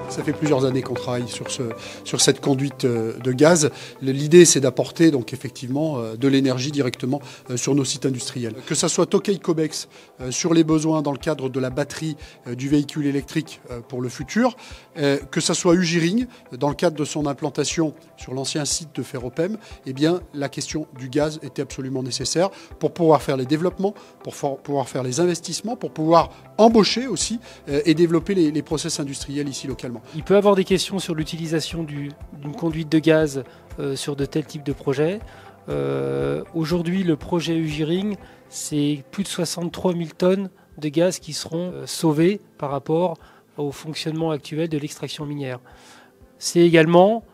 Ça fait plusieurs années qu'on travaille sur cette conduite de gaz. L'idée, c'est d'apporter donc effectivement de l'énergie directement sur nos sites industriels. Que ça soit Tokay Cobex sur les besoins dans le cadre de la batterie du véhicule électrique pour le futur, que ça soit Ugiring dans le cadre de son implantation sur l'ancien site de Ferropem, eh bien la question du gaz était absolument nécessaire pour pouvoir faire les développements, pour pouvoir faire les investissements, pour pouvoir embaucher aussi et développer les process industriels ici localement. Il peut y avoir des questions sur l'utilisation d'une conduite de gaz sur de tels types de projets. Aujourd'hui, le projet Ugiring, c'est plus de 63 000 tonnes de gaz qui seront sauvées par rapport au fonctionnement actuel de l'extraction minière. C'est également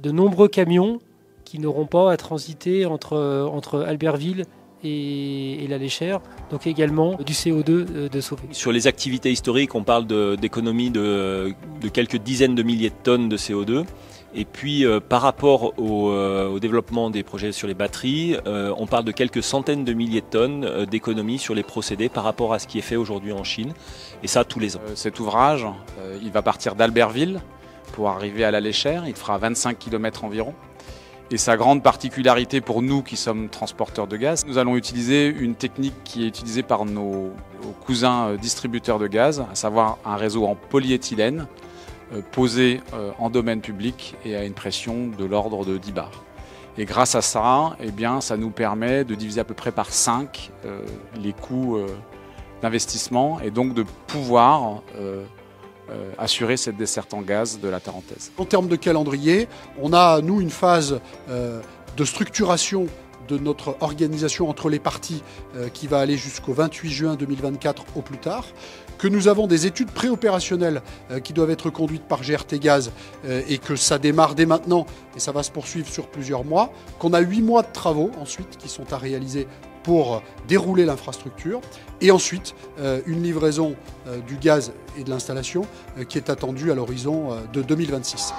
de nombreux camions qui n'auront pas à transiter entre Albertville et la Léchère, donc également du CO2 de sauver. Sur les activités historiques, on parle d'économie de quelques dizaines de milliers de tonnes de CO2. Et puis par rapport au développement des projets sur les batteries, on parle de quelques centaines de milliers de tonnes d'économie sur les procédés par rapport à ce qui est fait aujourd'hui en Chine. Et ça tous les ans. Cet ouvrage, il va partir d'Albertville pour arriver à la Léchère. Il fera 25 km environ. Et sa grande particularité pour nous qui sommes transporteurs de gaz, nous allons utiliser une technique qui est utilisée par nos cousins distributeurs de gaz, à savoir un réseau en polyéthylène posé en domaine public et à une pression de l'ordre de 10 bars. Et grâce à ça, eh bien, ça nous permet de diviser à peu près par 5 les coûts d'investissement et donc de pouvoir assurer cette desserte en gaz de la Tarentaise. En termes de calendrier, on a, nous, une phase de structuration de notre organisation entre les parties qui va aller jusqu'au 28 juin 2024 au plus tard, que nous avons des études préopérationnelles qui doivent être conduites par GRT Gaz et que ça démarre dès maintenant et ça va se poursuivre sur plusieurs mois, qu'on a 8 mois de travaux ensuite qui sont à réaliser pour dérouler l'infrastructure et ensuite une livraison du gaz et de l'installation qui est attendue à l'horizon de 2026.